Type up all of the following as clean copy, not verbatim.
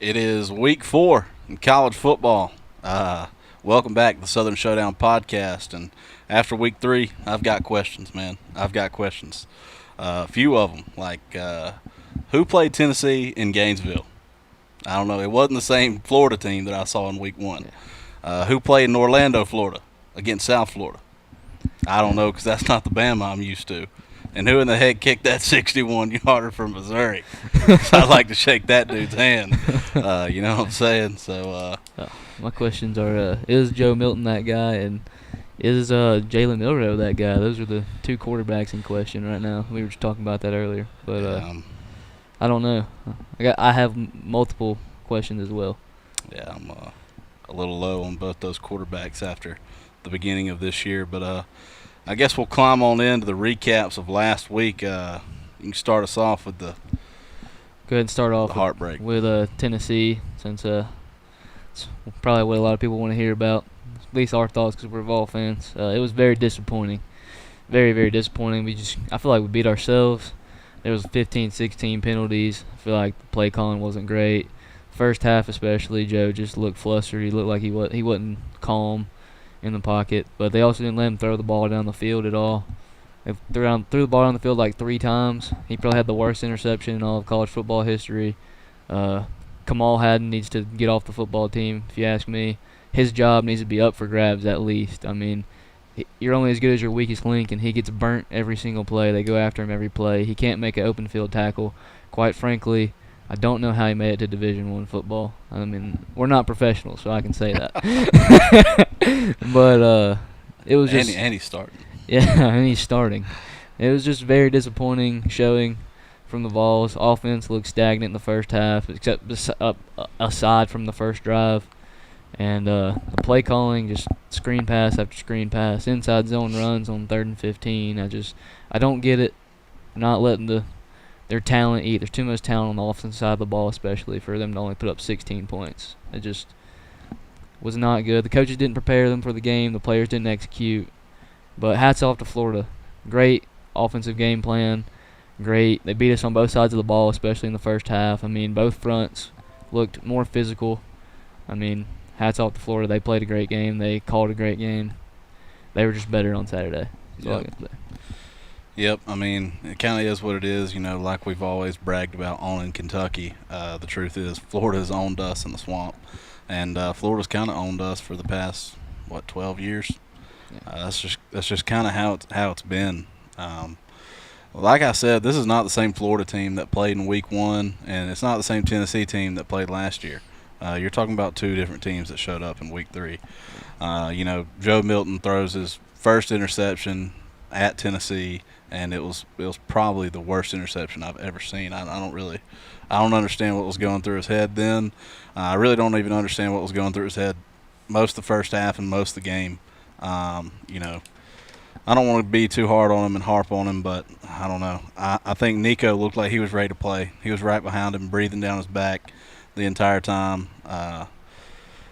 It is week 4 in college football. Welcome back to the Southern Showdown podcast. And after week 3, I've got questions, man. I've got questions. A few of them, like who played Tennessee in Gainesville? I don't know. It wasn't the same Florida team that I saw in week 1. Yeah. Who played in Orlando, Florida, against South Florida? I don't know because that's not the Bama I'm used to. And who in the heck kicked that 61-yarder from Missouri? So I'd like to shake that dude's hand. You know what I'm saying? So, My questions are: is Joe Milton that guy, and is Jalen Milroe that guy? Those are the two quarterbacks in question right now. We were just talking about that earlier, but I don't know. I have multiple questions as well. yeah, I'm a little low on both those quarterbacks after the beginning of this year. But I guess we'll climb on into the recaps of last week. You can start us off with the Go ahead and start off heartbreak. with Tennessee, since it's probably what a lot of people want to hear about. At least our thoughts, because we're Vol fans. It was very disappointing. Very, very disappointing. I feel like we beat ourselves. There was 15, 16 penalties. I feel like the play calling wasn't great. First half especially, Joe just looked flustered. He looked like he wasn't calm in the pocket. But they also didn't let him throw the ball down the field at all. They threw the ball down the field like 3 times. He probably had the worst interception in all of college football history. Kamal Hadden needs to get off the football team, if you ask me. His job needs to be up for grabs at least. I mean, you're only as good as your weakest link, and he gets burnt every single play. They go after him every play. He can't make an open field tackle. Quite frankly, I don't know how he made it to Division I football. I mean, we're not professionals, so I can say that. But it was just And he's starting. yeah, and he's starting. It was just very disappointing showing from the Vols. Offense looked stagnant in the first half, aside from the first drive. And the play calling, just screen pass after screen pass, inside zone runs on 3rd and 15. I don't get it. Not letting their talent eat. There's too much talent on the offensive side of the ball, especially for them to only put up 16 points. It just was not good. The coaches didn't prepare them for the game. The players didn't execute. But hats off to Florida. Great offensive game plan. Great. They beat us on both sides of the ball, especially in the first half. I mean, both fronts looked more physical. I mean, hats off to Florida. They played a great game. They called a great game. They were just better on Saturday. That's all I can say. Yep, I mean, it kind of is what it is, like we've always bragged about owning Kentucky. The truth is, Florida has owned us in the swamp, and Florida's kind of owned us for the past, 12 years? Yeah. That's just kind of how it's been. Like I said, this is not the same Florida team that played in Week 1, and it's not the same Tennessee team that played last year. You're talking about 2 different teams that showed up in Week 3. Joe Milton throws his first interception at Tennessee, and it was probably the worst interception I've ever seen. I don't understand what was going through his head then. I really don't even understand what was going through his head most of the first half and most of the game. I don't want to be too hard on him and harp on him, but I don't know. I think Nico looked like he was ready to play. He was right behind him, breathing down his back the entire time.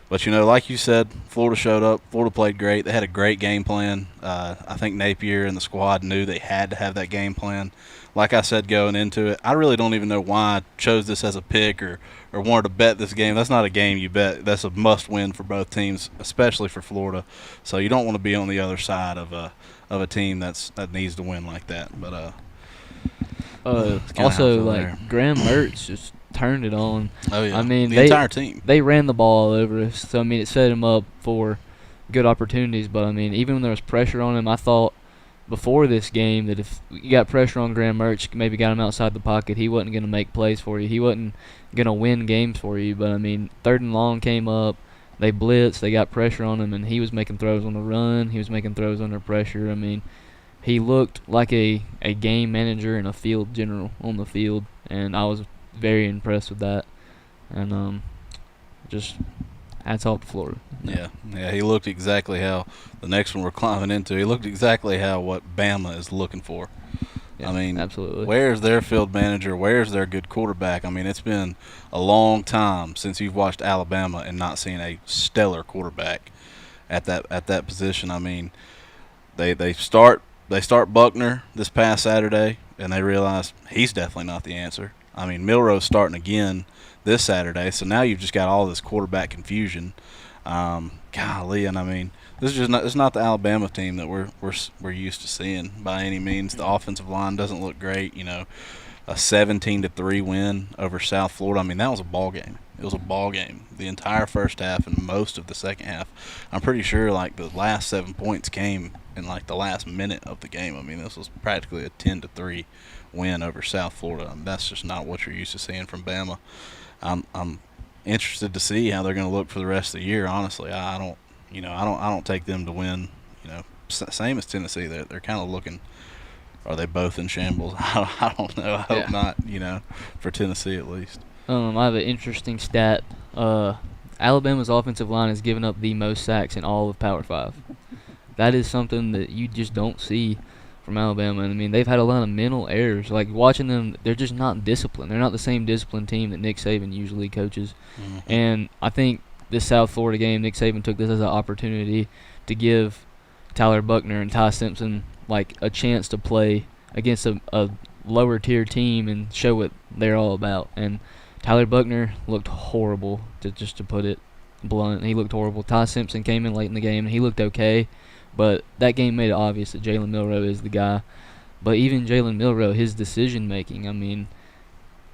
But, like you said, Florida showed up. Florida played great. They had a great game plan. I think Napier and the squad knew they had to have that game plan. Like I said going into it, I really don't even know why I chose this as a pick or wanted to bet this game. That's not a game you bet. That's a must-win for both teams, especially for Florida. So you don't want to be on the other side of a team that needs to win like that. But Also, like, Graham Mertz just turned it on. Oh yeah, I mean, the entire team. They ran the ball all over us, so I mean it set him up for good opportunities. But I mean, even when there was pressure on him, I thought before this game that if you got pressure on Graham Mertz, maybe got him outside the pocket, he wasn't going to make plays for you. He wasn't going to win games for you. But I mean, 3rd and long came up. They blitzed. They got pressure on him, and he was making throws on the run. He was making throws under pressure. I mean, he looked like a game manager and a field general on the field, and I was very impressed with that. And just hats off to Florida. Yeah, he looked exactly how the next one we're climbing into. He looked exactly how what Bama is looking for. Yeah, I mean, absolutely. Where's their field manager? Where's their good quarterback? I mean, it's been a long time since you've watched Alabama and not seen a stellar quarterback at that position. I mean, they start Buckner this past Saturday, and they realize he's definitely not the answer. I mean, Milrow's starting again this Saturday, so now you've just got all this quarterback confusion. Golly, and I mean, this is just not, it's not the Alabama team that we're used to seeing by any means. The offensive line doesn't look great. You know, a 17-3 win over South Florida. I mean, that was a ball game. It was a ball game the entire first half and most of the second half. I'm pretty sure like the last 7 points came in like the last minute of the game. I mean, this was practically a 10-3 win over South Florida. I mean, that's just not what you're used to seeing from Bama. I'm interested to see how they're going to look for the rest of the year. Honestly, I don't, I don't take them to win. You know, same as Tennessee. They're kind of looking. Are they both in shambles? I don't know. I hope not. You know, for Tennessee at least. I have an interesting stat. Alabama's offensive line has given up the most sacks in all of Power 5. That is something that you just don't see from Alabama. And I mean, they've had a lot of mental errors. Like, watching them, they're just not disciplined. They're not the same disciplined team that Nick Saban usually coaches. Mm-hmm. And I think this South Florida game, Nick Saban took this as an opportunity to give Tyler Buckner and Ty Simpson, like, a chance to play against a lower-tier team and show what they're all about. And Tyler Buckner looked horrible, to put it blunt. He looked horrible. Ty Simpson came in late in the game, and he looked okay. But that game made it obvious that Jalen Milroe is the guy. But even Jalen Milroe, his decision-making, I mean,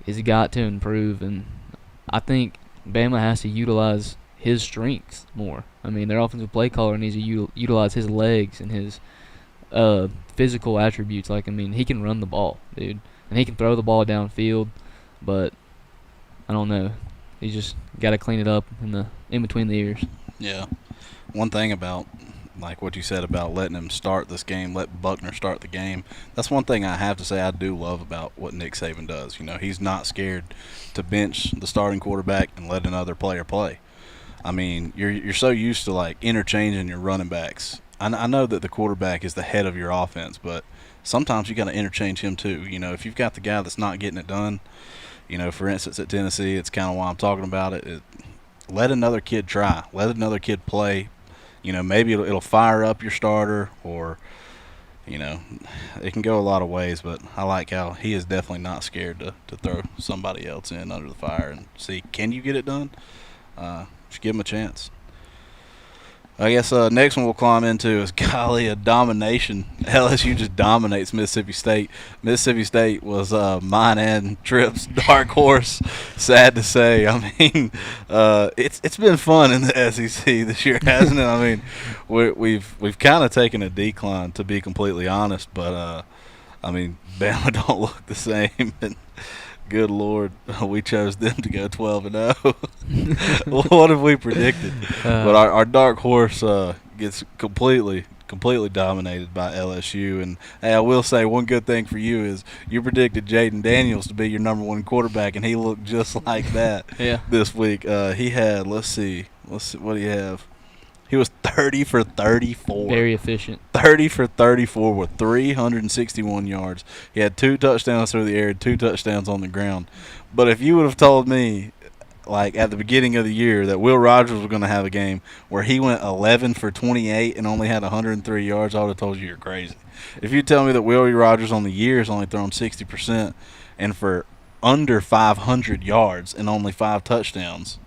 has got to improve. And I think Bama has to utilize his strengths more. I mean, their offensive play caller needs to utilize his legs and his physical attributes. Like, I mean, he can run the ball, dude. And he can throw the ball downfield. But I don't know. He just got to clean it up in between the ears. Yeah. One thing about, like what you said about letting him start this game, let Buckner start the game, that's one thing I have to say I do love about what Nick Saban does. You know, he's not scared to bench the starting quarterback and let another player play. I mean, you're so used to, like, interchanging your running backs. I know that the quarterback is the head of your offense, but sometimes you got to interchange him too. You know, if you've got the guy that's not getting it done, you know, for instance, at Tennessee, it's kind of why I'm talking about it. Let another kid try. Let another kid play. You know, maybe it'll fire up your starter, or, you know, it can go a lot of ways, but I like how he is definitely not scared to throw somebody else in under the fire and see, can you get it done? Just give him a chance. I guess next one we'll climb into is, golly, a domination. LSU just dominates Mississippi State. Mississippi State was mine and Tripp's dark horse, sad to say. I mean, it's been fun in the SEC this year, hasn't it? I mean, we've kind of taken a decline, to be completely honest. But, I mean, Bama don't look the same. And good Lord, we chose them to go 12-0. What have we predicted? But our dark horse gets completely dominated by LSU. And hey, I will say one good thing for you is you predicted Jaden Daniels to be your number one quarterback, and he looked just like that this week. He had, let's see, what do you have? He was 30 for 34. Very efficient. 30 for 34 with 361 yards. He had 2 touchdowns through the air, 2 touchdowns on the ground. But if you would have told me, like, at the beginning of the year that Will Rogers was going to have a game where he went 11 for 28 and only had 103 yards, I would have told you you're crazy. If you tell me that Will Rogers on the year has only thrown 60% and for under 500 yards and only 5 touchdowns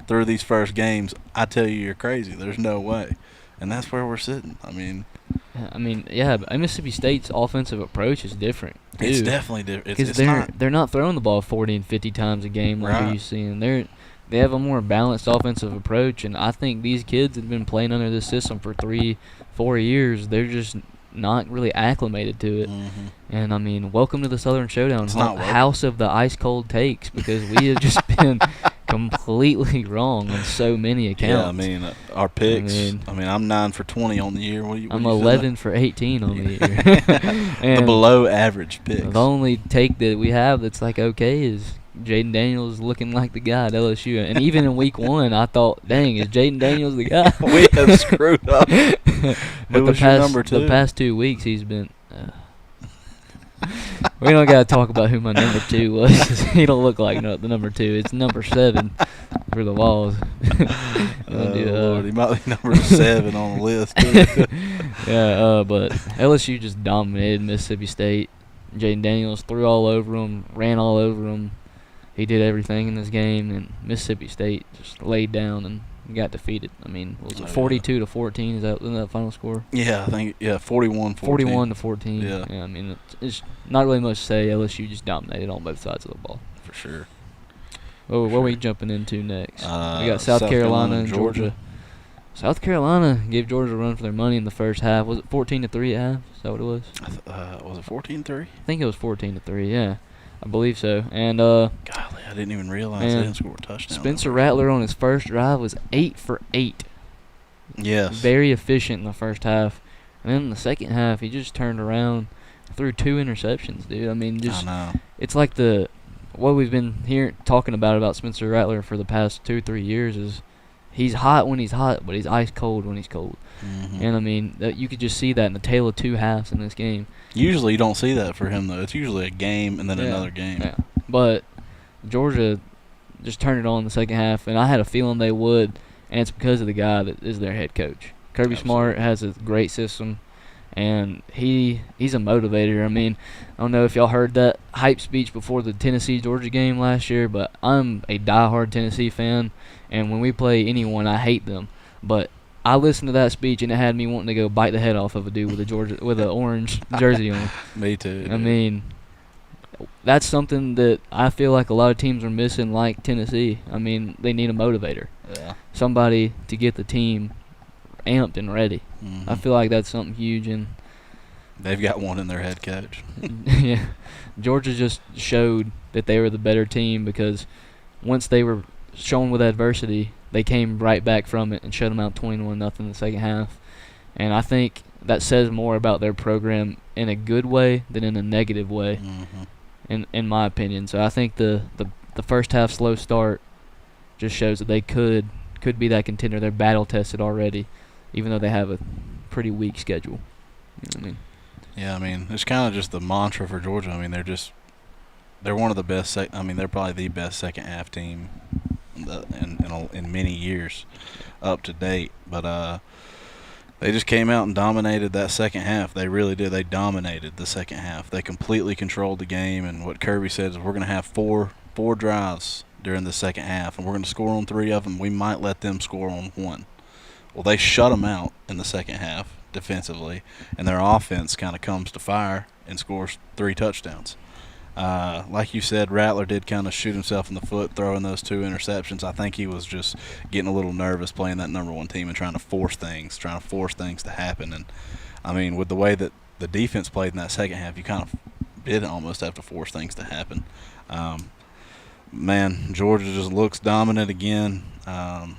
through these first games, I tell you you're crazy. There's no way. And that's where we're sitting. I mean, Mississippi State's offensive approach is different. It's definitely different. Because they're not throwing the ball 40 and 50 times a game like you're used to seeing. They have a more balanced offensive approach, and I think these kids that have been playing under this system for 3-4 years, they're just not really acclimated to it. Mm-hmm. And, I mean, welcome to the Southern Showdown, house of the ice-cold takes, because we have just been completely wrong on so many accounts. Yeah, I mean, our picks. I mean, I'm 9 for 20 on the year. I'm 11 for 18 on the year. And the below average picks. The only take that we have that's like okay is Jaden Daniels looking like the guy at LSU. And even in week 1, I thought, dang, is Jaden Daniels the guy? We have screwed up. Who was your number 2? The past 2 weeks he's been we don't got to talk about who my number 2 was, because he don't look like the number 2. It's number 7 for the Vols. Lord, he might be number 7 on the list, too. But LSU just dominated Mississippi State. Jaden Daniels threw all over them, ran all over them. he did everything in this game, and Mississippi State just laid down and got defeated. I mean, was it 42-14? Isn't that the final score? Yeah, I think 41-14. 41-14. Yeah. I mean, it's not really much to say. LSU just dominated on both sides of the ball. For sure. What are we jumping into next? We got South South Carolina and Georgia. South Carolina gave Georgia a run for their money in the first half. Was it 14-3 at half? Is that what it was? Was it 14-3? I think it was 14-3. Yeah, I believe so. And golly, I didn't even realize they didn't score a touchdown. Spencer Rattler on his first drive was 8 for 8. Yes. Very efficient in the first half, and then in the second half he just turned around, threw 2 interceptions, dude. I mean, I know. It's like what we've been talking about Spencer Rattler for the past 2-3 years is he's hot when he's hot, but he's ice cold when he's cold. Mm-hmm. And I mean, you could just see that in the tale of 2 halves in this game. Usually you don't see that for him though. It's usually a game and then another game. Yeah. But Georgia just turned it on in the second half, and I had a feeling they would, and it's because of the guy that is their head coach. Kirby Absolutely. Smart has a great system, and he's a motivator. I mean, I don't know if y'all heard that hype speech before the Tennessee-Georgia game last year, but I'm a diehard Tennessee fan, and when we play anyone, I hate them. But I listened to that speech, and it had me wanting to go bite the head off of a dude with an orange jersey on. Me too. I mean, that's something that I feel like a lot of teams are missing, like Tennessee. I mean, they need a motivator. Yeah. Somebody to get the team amped and ready. Mm-hmm. I feel like that's something huge, and they've got one in their head coach. yeah, Georgia just showed that they were the better team because once they were shown with adversity, they came right back from it and shut them out 21-0 in the second half. And I think that says more about their program in a good way than in a negative way, in my opinion. So I think the first half slow start just shows that they could be that contender. They're battle tested already, even though they have a pretty weak schedule. You know what I mean? Yeah, I mean, it's kind of just the mantra for Georgia. I mean, they're one of the best. They're probably the best second half team in many years up to date. But they just came out and dominated that second half. They really did. They dominated the second half. They completely controlled the game. And what Kirby said is we're going to have four drives during the second half, and we're going to score on 3 of them. We might let them score on 1. Well, they shut them out in the second half defensively, and their offense kind of comes to fire and scores 3 touchdowns. Like you said, Rattler did kind of shoot himself in the foot throwing those 2 interceptions. I think he was just getting a little nervous playing that number 1 team and trying to force things to happen. And, I mean, with the way that the defense played in that second half, you kind of did almost have to force things to happen. Man, Georgia just looks dominant again. I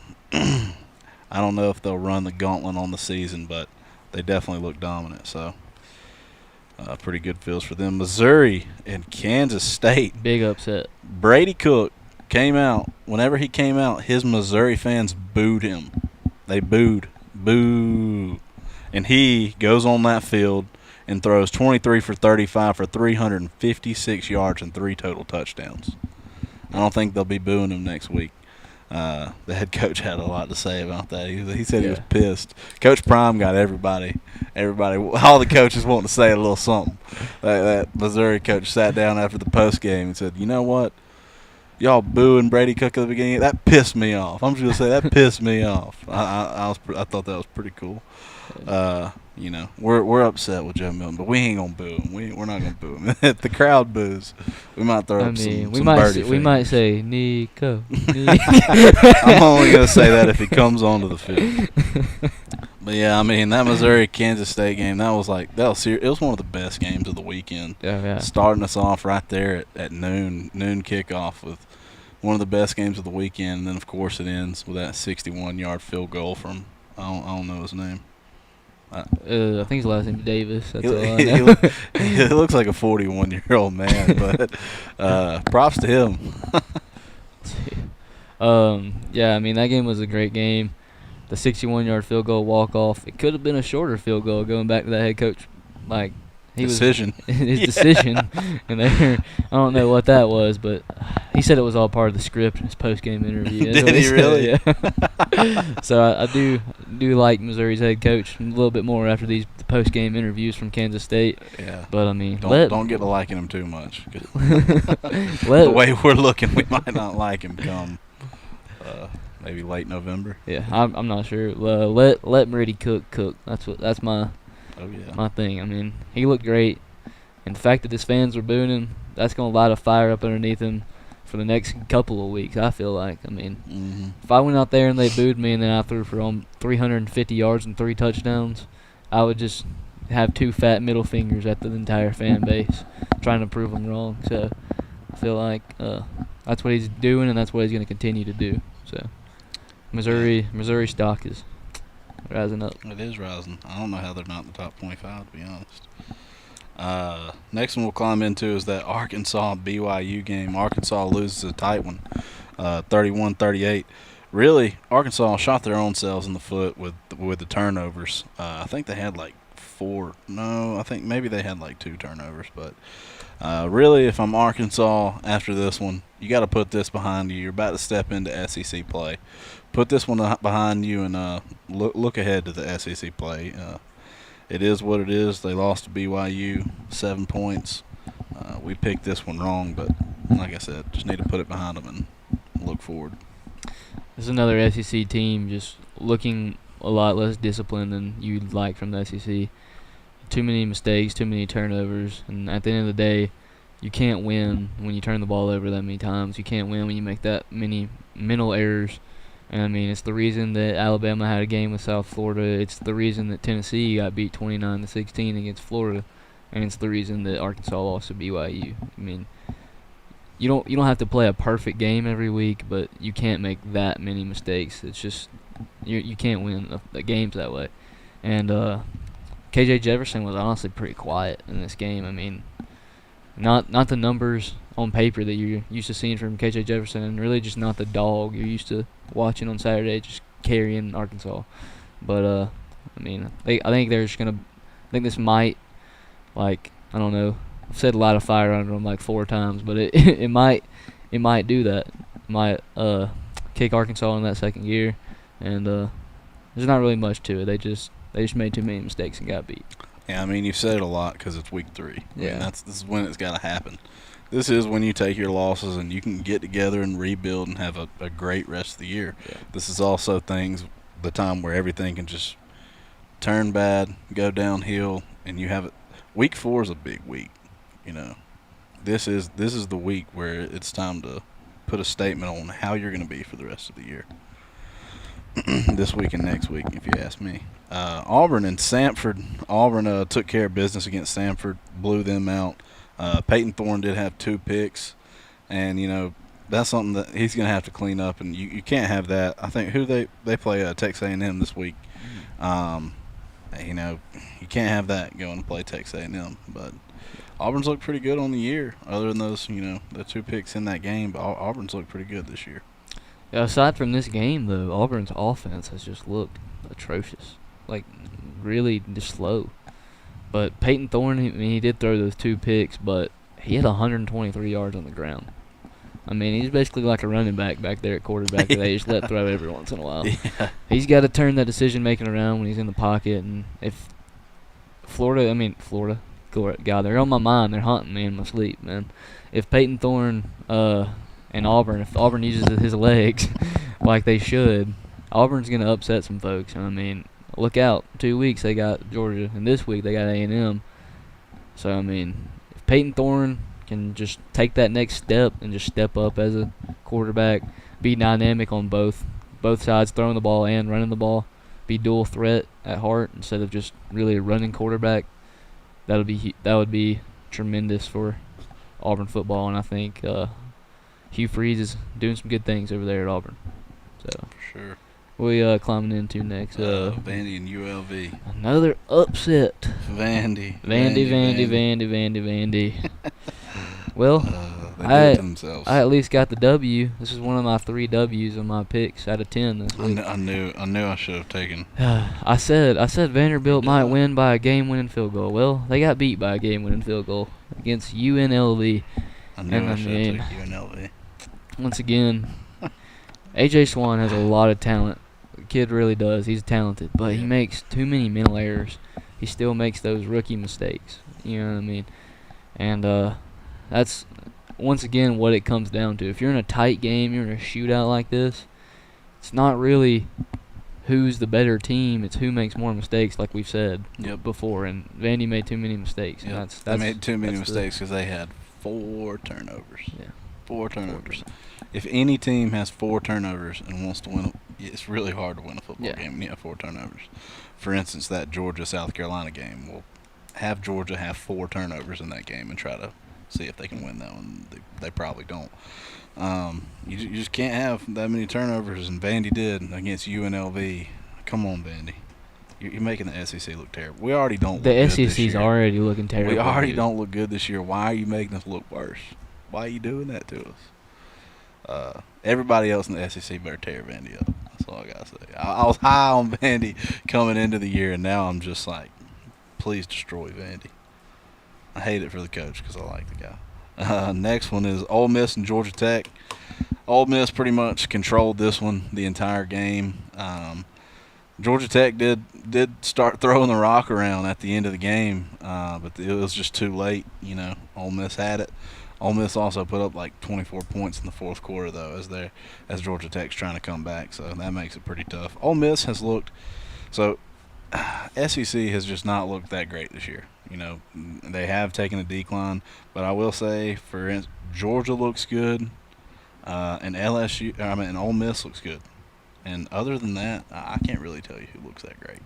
don't know if they'll run the gauntlet on the season, but they definitely look dominant. So, pretty good feels for them. Missouri and Kansas State. Big upset. Brady Cook came out. Whenever he came out, his Missouri fans booed him. They booed. Boo. And he goes on that field and throws 23 for 35 for 356 yards and 3 total touchdowns. I don't think they'll be booing him next week. The head coach had a lot to say about that. He said he was pissed. Coach Prime got everybody, all the coaches wanting to say a little something. That Missouri coach sat down after the post game and said, "You know what? Y'all booing Brady Cook at the beginning. That pissed me off. I'm just gonna say that pissed me off. I thought that was pretty cool. You know, we're upset with Joe Milton, but we ain't gonna boo him. We're not gonna boo him. If the crowd boos, we might throw up some birdie we might say Nico. I'm only gonna say that if he comes onto the field. But yeah, I mean that Missouri Kansas State game, that was serious. It was one of the best games of the weekend. Yeah. Starting us off right there at noon kickoff with one of the best games of the weekend. And then of course it ends with that 61-yard field goal from I don't know his name. I think his last name is Davis. That's all I know. He looks like a 41-year-old man, but props to him. Yeah, I mean that game was a great game. The 61-yard field goal walk-off. It could have been a shorter field goal going back to that head coach. Like decision. His decision. And I don't know what that was, but He said it was all part of the script in his post-game interview. Did he really? Yeah. So I do like Missouri's head coach a little bit more after these post-game interviews from Kansas State. Yeah. But I mean, don't get to liking him too much. The way we're looking, we might not like him come maybe late November. Yeah, I'm not sure. Let Meridy cook. That's my my thing. I mean, he looked great, and the fact that his fans were booing him, that's gonna light a fire up underneath him for the next couple of weeks. I feel like. I mean, if I went out there and they booed me and then I threw for 350 yards and 3 touchdowns, I would just have 2 fat middle fingers at the entire fan base, trying to prove them wrong. So I feel like that's what he's doing, and that's what he's going to continue to do. So Missouri stock is rising up. It is rising. I don't know how they're not in the top 25, to be honest. Next one we'll climb into is that Arkansas-BYU game. Arkansas loses a tight one, 31-38. Really, Arkansas shot their own selves in the foot with the turnovers. I think they had like 4. No, I think maybe they had like 2 turnovers. But really, if I'm Arkansas after this one, you got to put this behind you. You're about to step into SEC play. Put this one behind you and look ahead to the SEC play. It is what it is. They lost to BYU, 7 points. We picked this one wrong, but like I said, just need to put it behind them and look forward. This is another SEC team just looking a lot less disciplined than you'd like from the SEC. Too many mistakes, too many turnovers, and at the end of the day, you can't win when you turn the ball over that many times. You can't win when you make that many mental errors. And I mean, it's the reason that Alabama had a game with South Florida. It's the reason that Tennessee got beat 29-16 against Florida, and it's the reason that Arkansas lost to BYU. I mean, you don't have to play a perfect game every week, but you can't make that many mistakes. It's just you can't win the games that way. And KJ Jefferson was honestly pretty quiet in this game. I mean, not the numbers on paper that you're used to seeing from KJ Jefferson, and really just not the dog you're used to watching on Saturday, just carrying Arkansas. But I mean, I think they're just gonna. I think this might, like, I don't know. I've said a lot of fire under them like 4 times, but it might do that. It might kick Arkansas in that second gear, and there's not really much to it. They just made too many mistakes and got beat. Yeah, I mean, you've said it a lot because it's week 3. Yeah, I mean, this is when it's got to happen. This is when you take your losses and you can get together and rebuild and have a great rest of the year. Yeah. This is also the time where everything can just turn bad, go downhill, and you have it. Week 4 is a big week, you know. This is the week where it's time to put a statement on how you're going to be for the rest of the year. This week and next week, if you ask me. Auburn and Samford. Auburn took care of business against Samford, blew them out. Peyton Thorne did have 2 picks, and, you know, that's something that he's going to have to clean up, and you can't have that. I think they play Texas A&M this week. You know, you can't have that going to play Texas A&M. But Auburn's looked pretty good on the year, other than those, you know, the 2 picks in that game. But Auburn's looked pretty good this year. Yeah, aside from this game, though, Auburn's offense has just looked atrocious. Like, really just slow. But Peyton Thorne, he did throw those 2 picks, but he had 123 yards on the ground. I mean, he's basically like a running back there at quarterback that they just let throw every once in a while. Yeah. He's got to turn that decision-making around when he's in the pocket. And if Florida, God, they're on my mind. They're haunting me in my sleep, man. If Peyton Thorne and Auburn, if Auburn uses his legs like they should, Auburn's going to upset some folks. And I mean, look out. 2 weeks they got Georgia, and this week they got A&M. So, I mean, if Peyton Thorne can just take that next step and just step up as a quarterback, be dynamic on both sides, throwing the ball and running the ball, be dual threat at heart instead of just really a running quarterback, that would be tremendous for Auburn football. And I think Hugh Freeze is doing some good things over there at Auburn. So For sure. We climbing into next. Vandy and ULV. Another upset. Vandy. Well, They did it to themselves. I at least got the W. This is one of my 3 W's on my picks out of 10 this week. I knew I should have taken. I said Vanderbilt might win by a game-winning field goal. Well, they got beat by a game-winning field goal against UNLV. I knew I should have taken UNLV. once again, A.J. Swan has a lot of talent. The kid really does. He's talented, but he makes too many mental errors. He still makes those rookie mistakes. You know what I mean? And that's once again what it comes down to. If you're in a tight game, you're in a shootout like this, it's not really who's the better team. It's who makes more mistakes, like we've said before. And Vandy made too many mistakes. Yep. And They made too many mistakes because they had 4 turnovers. Yeah. 4 turnovers. If any team has 4 turnovers and wants to win, it's really hard to win a football game when you have 4 turnovers. For instance, that Georgia-South Carolina game, will have Georgia have 4 turnovers in that game and try to see if they can win that one. They probably don't. You just can't have that many turnovers, and Vandy did against UNLV. Come on, Vandy. You're making the SEC look terrible. We already don't look good this year. The SEC's already looking terrible. We already don't look good this year. Why are you making us look worse? Why are you doing that to us? Everybody else in the SEC better tear Vandy up. That's all I got to say. I was high on Vandy coming into the year, and now I'm just like, please destroy Vandy. I hate it for the coach because I like the guy. Next one is Ole Miss and Georgia Tech. Ole Miss pretty much controlled this one the entire game. Georgia Tech did start throwing the rock around at the end of the game, but it was just too late. Ole Miss had it. Ole Miss also put up like 24 points in the fourth quarter, though, as Georgia Tech's trying to come back. So that makes it pretty tough. Ole Miss has looked so. SEC has just not looked that great this year. They have taken a decline, but I will say, for instance, Georgia looks good, and Ole Miss looks good. And other than that, I can't really tell you who looks that great.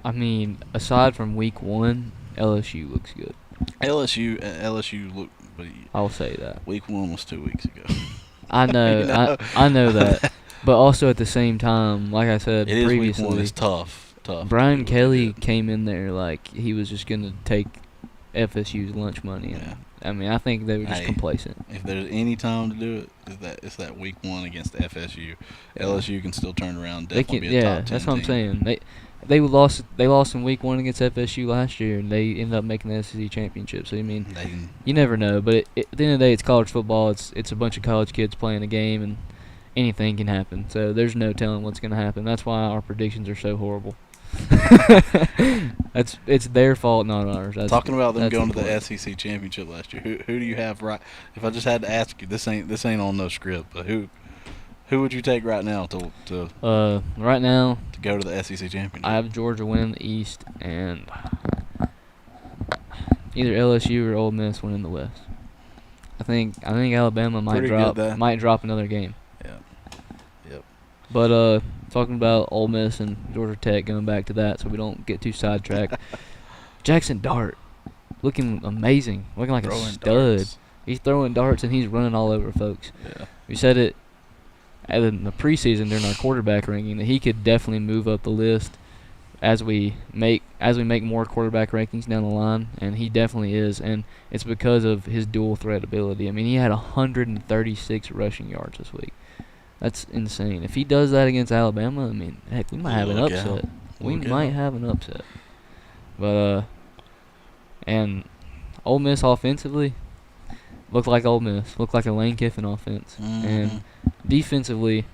I mean, aside from week 1, LSU looks good. LSU looked, but I'll say that. Week 1 was 2 weeks ago. I know, I know that, but also at the same time, like I said previously, week 1 is tough. Brian Kelly came in there like he was just gonna take FSU's lunch money. And, I mean, I think they were just complacent. If there's any time to do it, it's that week 1 against FSU. LSU can still turn around. Definitely be a top 10 that's what I'm team. saying. They lost in week 1 against FSU last year, and they ended up making the SEC championship. So I mean, you never know. But at the end of the day, it's college football. It's a bunch of college kids playing a game, and anything can happen. So there's no telling what's going to happen. That's why our predictions are so horrible. It's their fault, not ours. Talking about them going to the SEC championship last year, who do you have right? If I just had to ask you, this ain't on no script, but who would you take right now to go to the SEC championship? I have Georgia winning the East, and either LSU or Ole Miss winning the West. I think Alabama might drop another game. Yeah. Yep. But talking about Ole Miss and Georgia Tech, going back to that so we don't get too sidetracked. Jackson Dart, looking amazing, looking like a stud. Darts. He's throwing darts and he's running all over folks. Yeah. We said it in the preseason during our quarterback ranking that he could definitely move up the list as we make more quarterback rankings down the line, and he definitely is, and it's because of his dual threat ability. I mean, he had 136 rushing yards this week. That's insane. If he does that against Alabama, I mean, heck, we might have an upset. We might have an upset. But and Ole Miss offensively looked like Ole Miss, looked like a Lane Kiffin offense, and defensively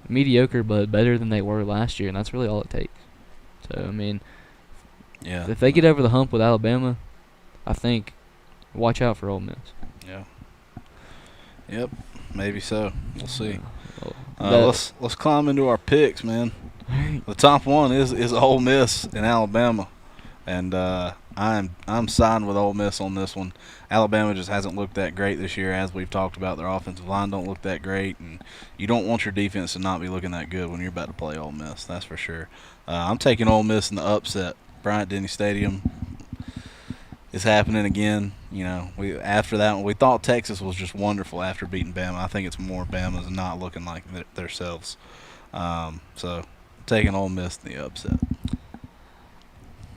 mediocre but better than they were last year, and that's really all it takes. So I mean, if they get over the hump with Alabama, I think watch out for Ole Miss. Yeah. Yep. Maybe so. We'll see. Let's climb into our picks, man. The top one is Ole Miss and Alabama, and I'm siding with Ole Miss on this one. Alabama just hasn't looked that great this year, as we've talked about. Their offensive line don't look that great, and you don't want your defense to not be looking that good when you're about to play Ole Miss. That's for sure. I'm taking Ole Miss in the upset. Bryant-Denny Stadium is happening again. After that one, we thought Texas was just wonderful after beating Bama. I think it's more Bama's not looking like themselves. So taking Ole Miss in the upset.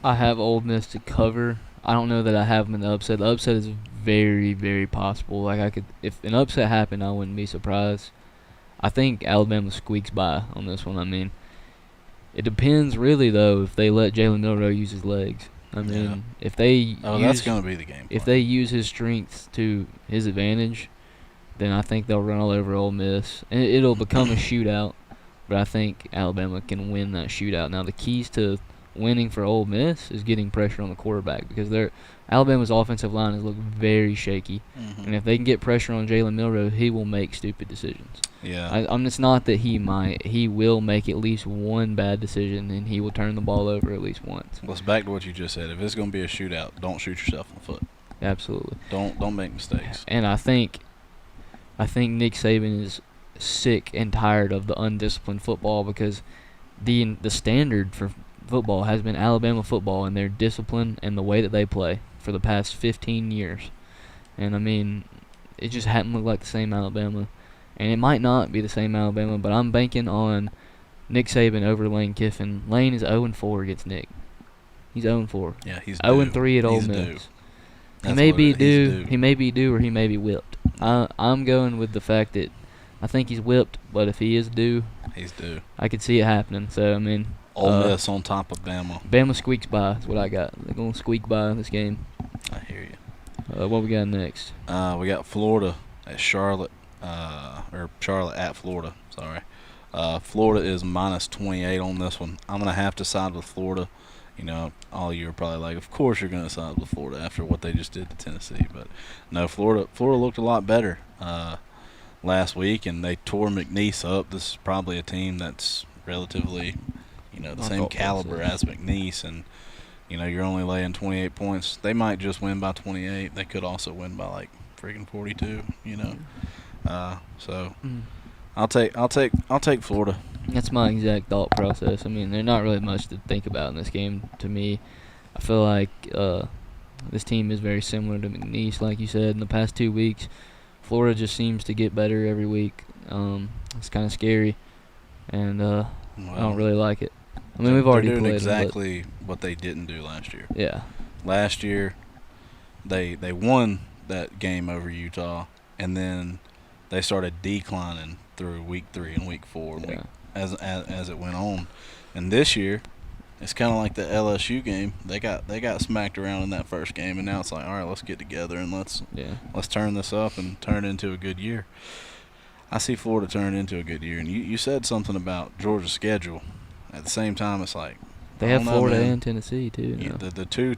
I have Ole Miss to cover. I don't know that I have them in the upset. The upset is very, very possible. Like if an upset happened, I wouldn't be surprised. I think Alabama squeaks by on this one. I mean, it depends really though if they let Jalen Milroe use his legs. I mean, if they that's going to be the game. If they use his strength to his advantage, then I think they'll run all over Ole Miss, and it'll become a shootout. But I think Alabama can win that shootout. Now the keys to winning for Ole Miss is getting pressure on the quarterback because Alabama's offensive line has looked very shaky, and if they can get pressure on Jalen Milroe, he will make stupid decisions. Yeah. It's not that he will make at least one bad decision, and he will turn the ball over at least once. Well, it's back to what you just said. If it's going to be a shootout, don't shoot yourself in the foot. Absolutely. Don't make mistakes. And I think Nick Saban is sick and tired of the undisciplined football because the standard for football has been Alabama football and their discipline and the way that they play for the past 15 years. And, I mean, it just hadn't looked like the same Alabama. And it might not be the same Alabama, but I'm banking on Nick Saban over Lane Kiffin. Lane is 0-4 against Nick. He's 0-4. Yeah, he's 0-3 at Ole Miss. He may be due. He may be due, or he may be whipped. I'm going with the fact that I think he's whipped, but if he is due, he's due. I could see it happening. So I mean, Ole Miss on top of Bama. Bama squeaks by. That's what I got. They're gonna squeak by this game. I hear you. What we got next? We got Florida at Charlotte, or Charlotte at Florida. Sorry. Florida is -28 on this one. I'm gonna have to side with Florida. You know, all you are probably like, of course you're going to side with Florida after what they just did to Tennessee. But no, Florida looked a lot better last week, and they tore McNeese up. This is probably a team that's relatively, the same caliber as McNeese, and you're only laying 28 points. They might just win by 28. They could also win by like freaking 42. So I'll take Florida. That's my exact thought process. I mean, there's not really much to think about in this game to me. I feel like this team is very similar to McNeese, like you said. In the past 2 weeks, Florida just seems to get better every week. It's kind of scary, and I don't really like it. I mean, we've already played exactly what they didn't do last year. Yeah. Last year, they won that game over Utah, and then they started declining through week 3 and week 4 as it went on. And this year, it's kind of like the LSU game. They got smacked around in that first game, and now it's like, all right, let's get together and let's turn this up and turn it into a good year. I see Florida turn into a good year. And you said something about Georgia's schedule. At the same time, it's like they have Florida and Tennessee too. The two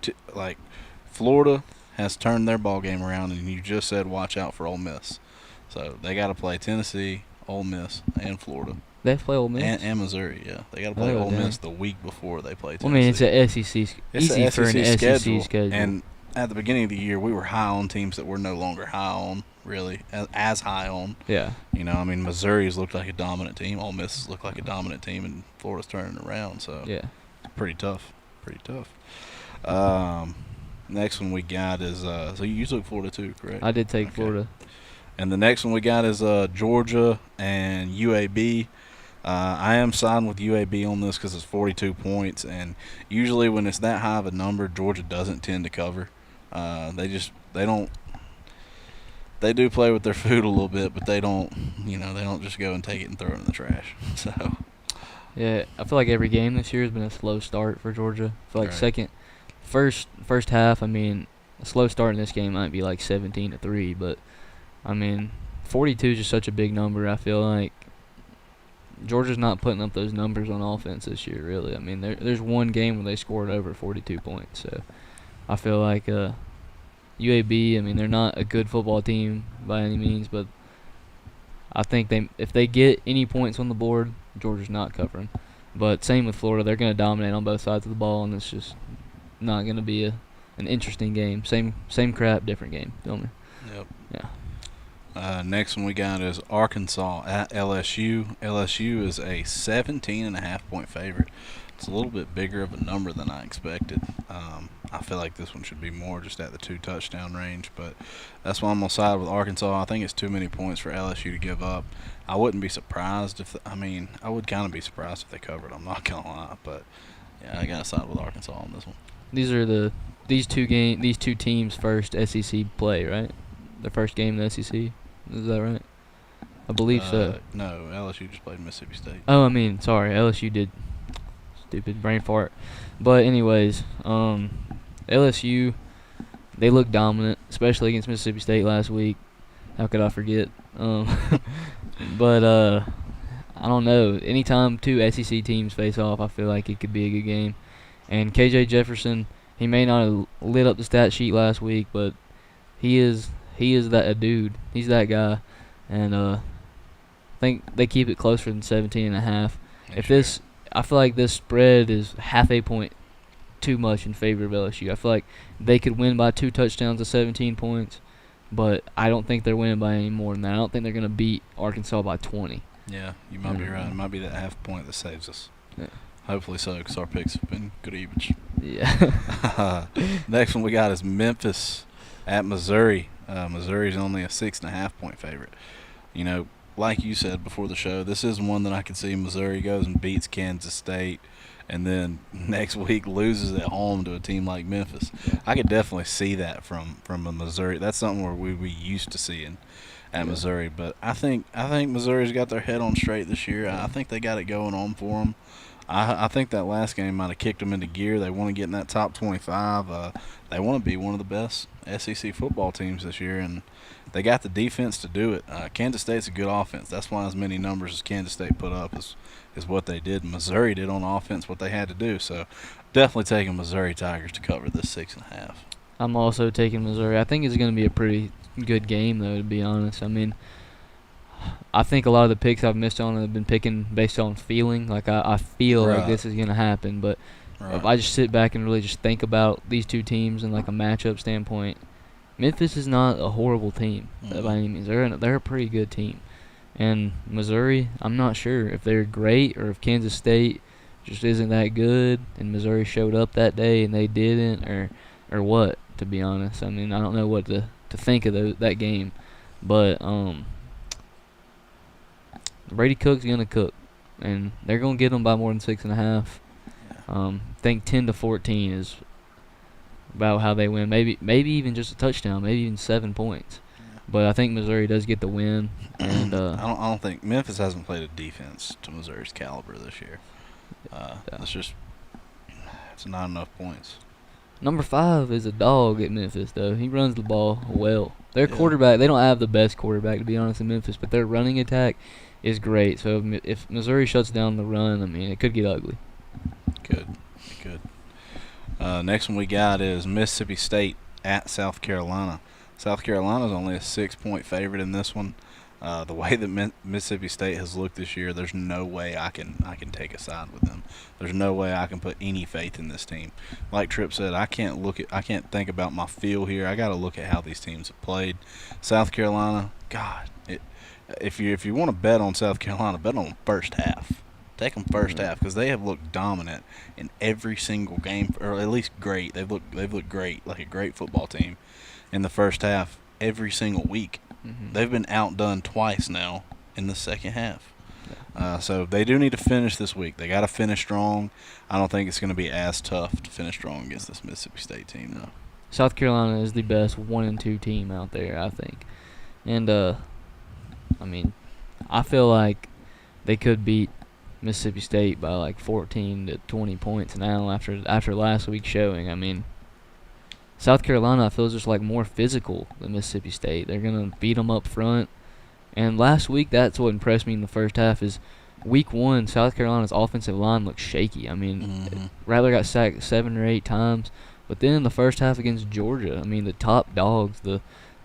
Florida has turned their ball game around, and you just said watch out for Ole Miss. So they got to play Tennessee, Ole Miss, and Florida. They have to play Ole Miss and Missouri. Yeah, they got to play Ole Miss the week before they play Tennessee. I mean, it's an SEC. Easy for an SEC schedule. And at the beginning of the year, we were high on teams that we're no longer high on. Really, as high on. Yeah. I mean, Missouri's looked like a dominant team. Ole Miss has looked like a dominant team, and Florida's turning around. So yeah, pretty tough. Next one we got is so you took Florida too, correct? I did take Florida. And the next one we got is Georgia and UAB. I am siding with UAB on this because it's 42 points, and usually when it's that high of a number, Georgia doesn't tend to cover. They do play with their food a little bit, but they don't just go and take it and throw it in the trash. So yeah, I feel like every game this year has been a slow start for Georgia. I feel like first half, I mean, a slow start in this game might be like 17-3, but I mean, 42 is just such a big number. I feel like Georgia's not putting up those numbers on offense this year, really. I mean, there's one game where they scored over 42 points. So I feel like UAB, I mean, they're not a good football team by any means, but I think if they get any points on the board, Georgia's not covering. But same with Florida. They're going to dominate on both sides of the ball, and it's just not going to be an interesting game. Same crap, different game. Feel me? Yep. Yeah. Next one we got is Arkansas at LSU. LSU is a 17.5-point favorite. It's a little bit bigger of a number than I expected. I feel like this one should be more just at the 2-touchdown range, but that's why I'm going to side with Arkansas. I think it's too many points for LSU to give up. I wouldn't be surprised I would kind of be surprised if they covered. I'm not going to lie, but yeah, I got to side with Arkansas on this one. These are these two teams' first SEC play, right? Their first game in the SEC. Is that right? I believe so. No, LSU just played Mississippi State. Oh, I mean, sorry, LSU did. Stupid brain fart. But anyways, LSU, they looked dominant, especially against Mississippi State last week. How could I forget? Um, but I don't know. Anytime two SEC teams face off, I feel like it could be a good game. And KJ Jefferson, he may not have lit up the stat sheet last week, but he is that a dude. He's that guy, and I think they keep it closer than 17.5. If Sure. this, I feel like this spread is half a point too much in favor of LSU. I feel like they could win by 2 touchdowns to 17 points, but I don't think they're winning by any more than that. I don't think they're going to beat Arkansas by 20. Yeah, you might be right. It might be that half point that saves us. Yeah. Hopefully so, because our picks have been good evens. Yeah. Next one we got is Memphis at Missouri. Missouri's only a 6.5 point favorite. You know, like you said before the show, this is one that I could see Missouri goes and beats Kansas State, and then next week loses at home to a team like Memphis. I could definitely see that from a Missouri. That's something where we used to seeing at Missouri. But I think Missouri's got their head on straight this year. I think they got it going on for them. I think that last game might have kicked them into gear. They want to get in that top 25. They want to be one of the best SEC football teams this year, and they got the defense to do it. Kansas State's a good offense. That's why as many numbers as Kansas State put up is what they did. Missouri did on offense what they had to do. So definitely taking Missouri Tigers to cover this 6.5. I'm also taking Missouri. I think it's going to be a pretty good game, though, to be honest. I mean, I think a lot of the picks I've missed on have been picking based on feeling. Like, I feel like this is going to happen. But if I just sit back and really just think about these two teams and, like, a matchup standpoint, Memphis is not a horrible team by any means. They're a pretty good team. And Missouri, I'm not sure if they're great or if Kansas State just isn't that good and Missouri showed up that day and they didn't, or what, to be honest. I mean, I don't know what to think of that game. But Brady Cook's going to cook, and they're going to get them by more than 6.5. I think 10-14 is about how they win. Maybe even just a touchdown, maybe even 7 points. But I think Missouri does get the win. And I don't think Memphis hasn't played a defense to Missouri's caliber this year. It's not enough points. Number 5 is a dog at Memphis, though. He runs the ball well. Their quarterback, they don't have the best quarterback, to be honest, in Memphis, but their running attack is great. So if Missouri shuts down the run, I mean, it could get ugly. Good. Next one we got is Mississippi State at South Carolina. South Carolina's only a 6-point favorite in this one. The way that Mississippi State has looked this year, there's no way I can take a side with them. There's no way I can put any faith in this team. Like Tripp said, I can't think about my feel here. I got to look at how these teams have played. South Carolina, God, if you want to bet on South Carolina, bet on them first half. Take them first half because they have looked dominant in every single game, or at least great. They've looked great, like a great football team in the first half every single week. They've been outdone twice now in the second half. So they do need to finish this week. They got to finish strong. I don't think it's going to be as tough to finish strong against this Mississippi State team, though. South Carolina is the best 1 and 2 team out there, I think. And, I mean, I feel like they could beat Mississippi State by like 14 to 20 points now after last week's showing. I mean, South Carolina, I feel, is just like more physical than Mississippi State. They're going to beat them up front. And last week, that's what impressed me in the first half is week 1, South Carolina's offensive line looked shaky. I mean, Rattler got sacked 7 or 8 times. But then in the first half against Georgia, I mean, the top dogs,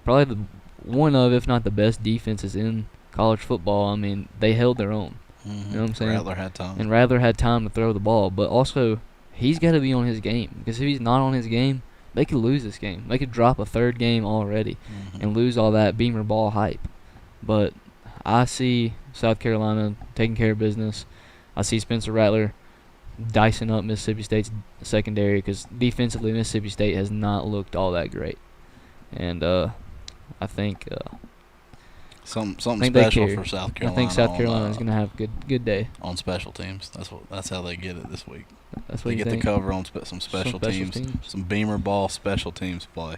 probably one of, if not the best defenses in college football, I mean, they held their own. You know what I'm saying? Rattler had time. And Rattler had time to throw the ball. But also, he's got to be on his game. Because if he's not on his game, they could lose this game. They could drop a third game already and lose all that Beamer ball hype. But I see South Carolina taking care of business. I see Spencer Rattler dicing up Mississippi State's secondary because defensively Mississippi State has not looked all that great. And I think something special for South Carolina. I think South Carolina is going to have a good day on special teams. That's how they get it this week. That's what they get think? the cover on some special teams, some Beamer ball special teams play.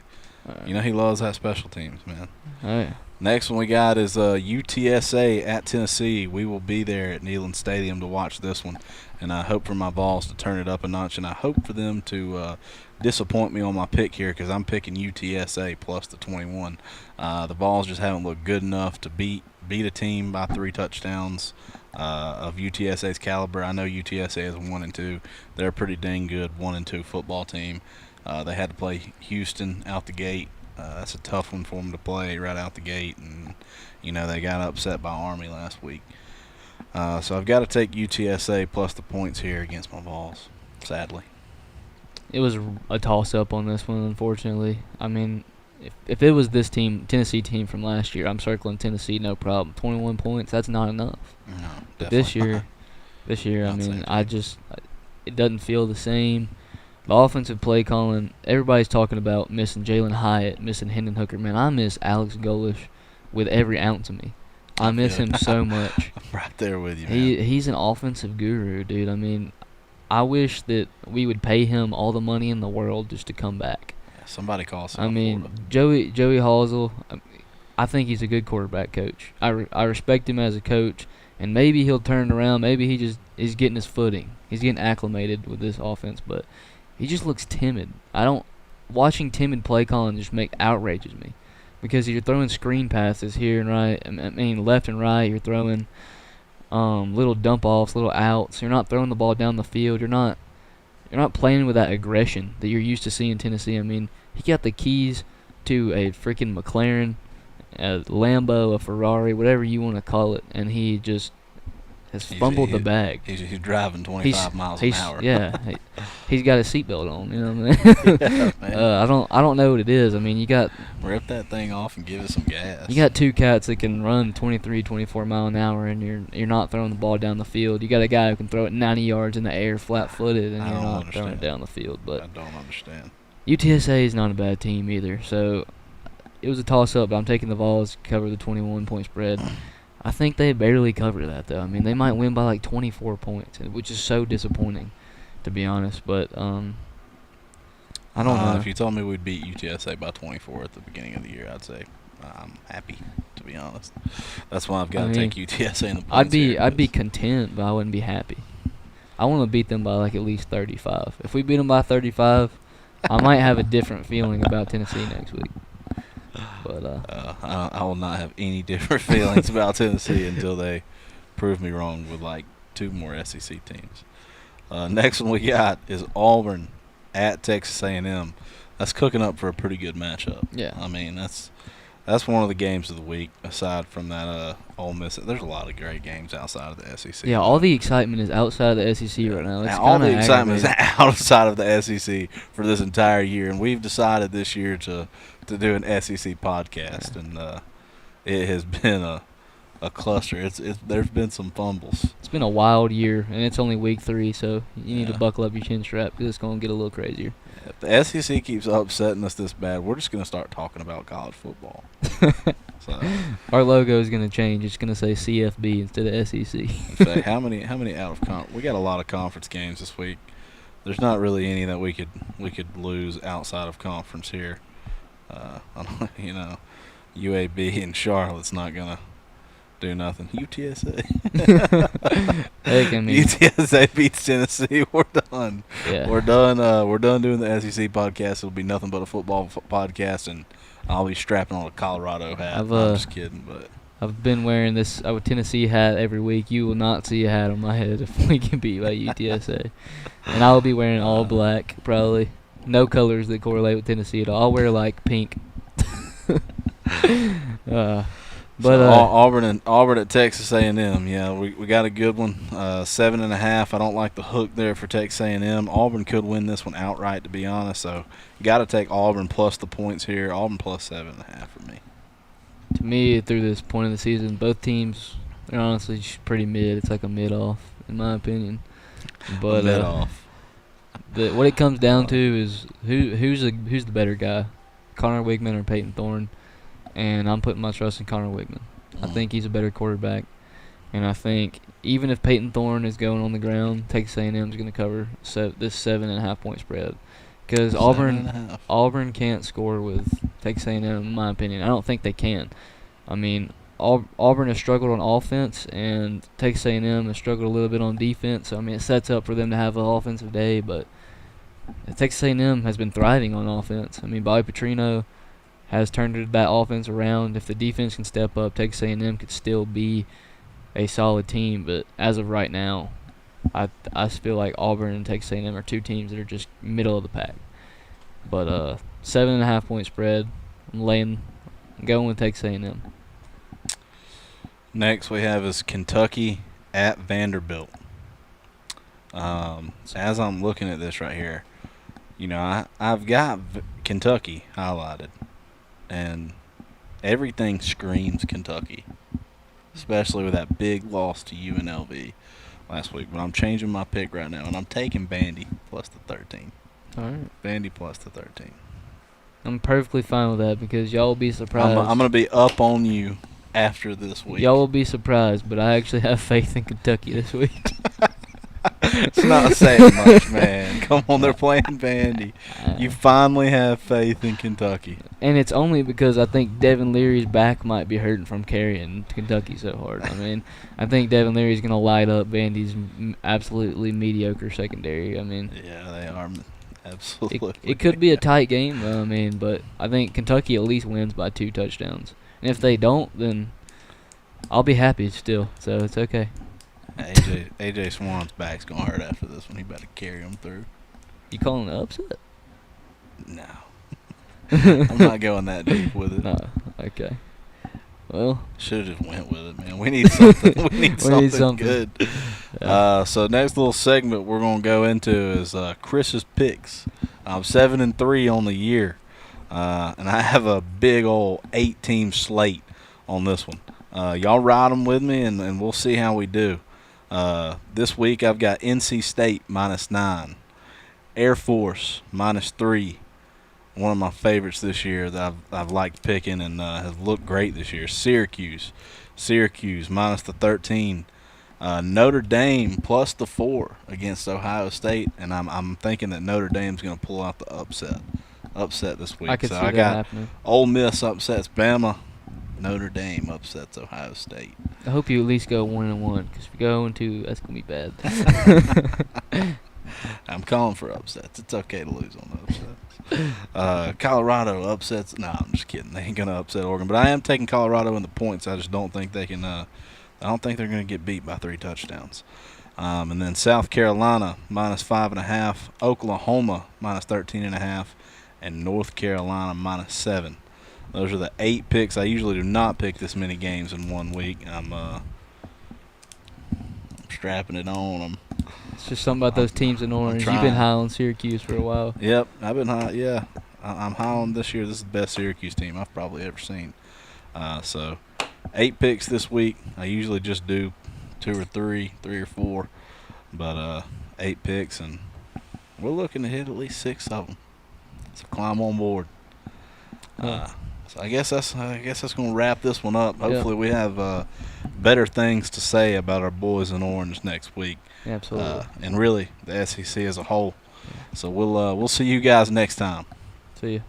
You know he loves that special teams, man. Oh, yeah. Next one we got is UTSA at Tennessee. We will be there at Neyland Stadium to watch this one, and I hope for my Vols to turn it up a notch, and I hope for them to disappoint me on my pick here because I'm picking UTSA plus the 21. The Vols just haven't looked good enough to beat a team by 3 touchdowns of UTSA's caliber. I know UTSA is 1-2. They're a pretty dang good 1-2 football team. They had to play Houston out the gate. That's a tough one for them to play right out the gate, and they got upset by Army last week. So I've got to take UTSA plus the points here against my Vols, sadly. It was a toss-up on this one, unfortunately. I mean, if it was this Tennessee team from last year, I'm circling Tennessee, no problem. 21 points, that's not enough. No, But definitely this year, I Not mean, same it doesn't feel the same. The offensive play calling, everybody's talking about missing Jalen Hyatt, missing Hendon Hooker. Man, I miss Alex Golish with every ounce of me. I miss him so much. I'm right there with you, man. He's an offensive guru, dude. I mean, I wish that we would pay him all the money in the world just to come back. Yeah, somebody call us. I mean, Joey Halsell, I think he's a good quarterback coach. I respect him as a coach, and maybe he'll turn it around. Maybe he's getting his footing. He's getting acclimated with this offense, but he just looks timid. Watching timid play calling just outrages me, because you're throwing screen passes here and right. I mean, left and right. You're throwing little dump offs, little outs. You're not throwing the ball down the field. You're not playing with that aggression that you're used to seeing in Tennessee. I mean, he got the keys to a freaking McLaren, a Lambo, a Ferrari, whatever you want to call it, and he just has fumbled the bag. He's driving 25 miles an hour. Yeah, he's got a seatbelt on. You know what I mean? Yeah, man. I don't know what it is. I mean, you got Rip that thing off and give it some gas. You got two cats that can run 23, 24 mile an hour, and you're not throwing the ball down the field. You got a guy who can throw it 90 yards in the air, flat-footed, and you're not throwing it down the field. But I don't understand. UTSA is not a bad team either, so it was a toss-up. But I'm taking the Vols to cover the 21-point spread. I think they barely cover that, though. I mean, they might win by like 24 points, which is so disappointing, to be honest. But I don't know. If you told me we'd beat UTSA by 24 at the beginning of the year, I'd say I'm happy, to be honest. That's why I've got to take UTSA in the points. I'd be content, but I wouldn't be happy. I want to beat them by like at least 35. If we beat them by 35, I might have a different feeling about Tennessee next week. But I will not have any different feelings about Tennessee until they prove me wrong with like 2 more SEC teams. Next one we got is Auburn at Texas A&M. That's cooking up for a pretty good matchup. Yeah. I mean, that's one of the games of the week, aside from that Ole Miss. There's a lot of great games outside of the SEC. Yeah, all the excitement is outside of the SEC right now. It's all the excitement is outside of the SEC for this entire year, and we've decided this year to do an SEC podcast, and it has been a cluster. There's been some fumbles. It's been a wild year, and it's only week 3, so you need to buckle up your chin strap because it's going to get a little crazier. If the SEC keeps upsetting us this bad, we're just going to start talking about college football. So, our logo is going to change. It's going to say CFB instead of SEC. Say, how many out of we got a lot of conference games this week. There's not really any that we could lose outside of conference here. UAB and Charlotte's not gonna do nothing. UTSA. Heck, I mean, UTSA beats Tennessee. We're done. Yeah. We're done. We're done doing the SEC podcast. It'll be nothing but a football podcast, and I'll be strapping on a Colorado hat. I'm just kidding, but I've been wearing this Tennessee hat every week. You will not see a hat on my head if we get beat by UTSA, and I will be wearing all black probably. No colors that correlate with Tennessee at all. I'll wear like pink. Auburn at Texas A&M. Yeah, we got a good one. 7.5. I don't like the hook there for Texas A&M. Auburn could win this one outright, to be honest. So you got to take Auburn plus the points here. Auburn plus 7.5 for me. To me, through this point of the season, both teams are honestly pretty mid. It's like a mid-off, in my opinion. But mid-off. What it comes down to is who's the better guy, Connor Wigman or Peyton Thorne, and I'm putting my trust in Connor Wigman. I think he's a better quarterback, and I think even if Peyton Thorne is going on the ground, Texas A&M is going to cover this 7.5 point spread, because 7.5. Auburn can't score with Texas A&M, in my opinion. I don't think they can. I mean, Auburn has struggled on offense, and Texas A&M has struggled a little bit on defense. So, I mean, it sets up for them to have an offensive day, but Texas A&M has been thriving on offense. I mean, Bobby Petrino has turned that offense around. If the defense can step up, Texas A&M could still be a solid team. But as of right now, I feel like Auburn and Texas A&M are two teams that are just middle of the pack. But 7.5 point spread. I'm going with Texas A&M. Next we have is Kentucky at Vanderbilt. As I'm looking at this right here, I've got Kentucky highlighted, and everything screams Kentucky, especially with that big loss to UNLV last week. But I'm changing my pick right now, and I'm taking Vandy plus the 13. All right. Vandy plus the 13. I'm perfectly fine with that because y'all will be surprised. I'm going to be up on you after this week. Y'all will be surprised, but I actually have faith in Kentucky this week. It's not saying much, man. Come on, they're playing Vandy. You finally have faith in Kentucky. And it's only because I think Devin Leary's back might be hurting from carrying Kentucky so hard. I mean, I think Devin Leary's going to light up Vandy's absolutely mediocre secondary. I mean, yeah, they are absolutely. It could be a tight game, I mean, but I think Kentucky at least wins by 2 touchdowns. And if they don't, then I'll be happy still. So it's okay. AJ Swan's back's gonna hurt after this one. He better carry him through. You calling it upset? No, I'm not going that deep with it. No, okay. Well, should have just went with it, man. We need something. We need something good. Yeah. So next little segment we're gonna go into is Chris's picks. I'm 7-3 on the year, and I have a big old 8-team slate on this one. Y'all ride them with me, and we'll see how we do. This week I've got NC State -9, Air Force -3. One of my favorites this year that I've liked picking and has looked great this year. Syracuse minus the 13. Notre Dame plus the 4 against Ohio State, and I'm thinking that Notre Dame's going to pull out the upset this week. I could so see I that got happening. Ole Miss upsets Bama. Notre Dame upsets Ohio State. I hope you at least go 1-1, because if you go 0-2, that's gonna be bad. I'm calling for upsets. It's okay to lose on upsets. Colorado upsets. No, I'm just kidding. They ain't gonna upset Oregon, but I am taking Colorado in the points. I just don't think they can. I don't think they're gonna get beat by 3 touchdowns. And then South Carolina -5.5, Oklahoma -13.5, and North Carolina -7. Those are the 8 picks. I usually do not pick this many games in 1 week. I'm strapping it on. It's just something about those teams in orange. You've been high on Syracuse for a while. Yep, I've been high. Yeah, I'm high on this year. This is the best Syracuse team I've probably ever seen. So 8 picks this week. I usually just do 2 or 3 or 4, but 8 picks, and we're looking to hit at least 6 of them. So climb on board. So I guess that's going to wrap this one up. Hopefully we have better things to say about our boys in orange next week. Absolutely. And really the SEC as a whole. So we'll see you guys next time. See you.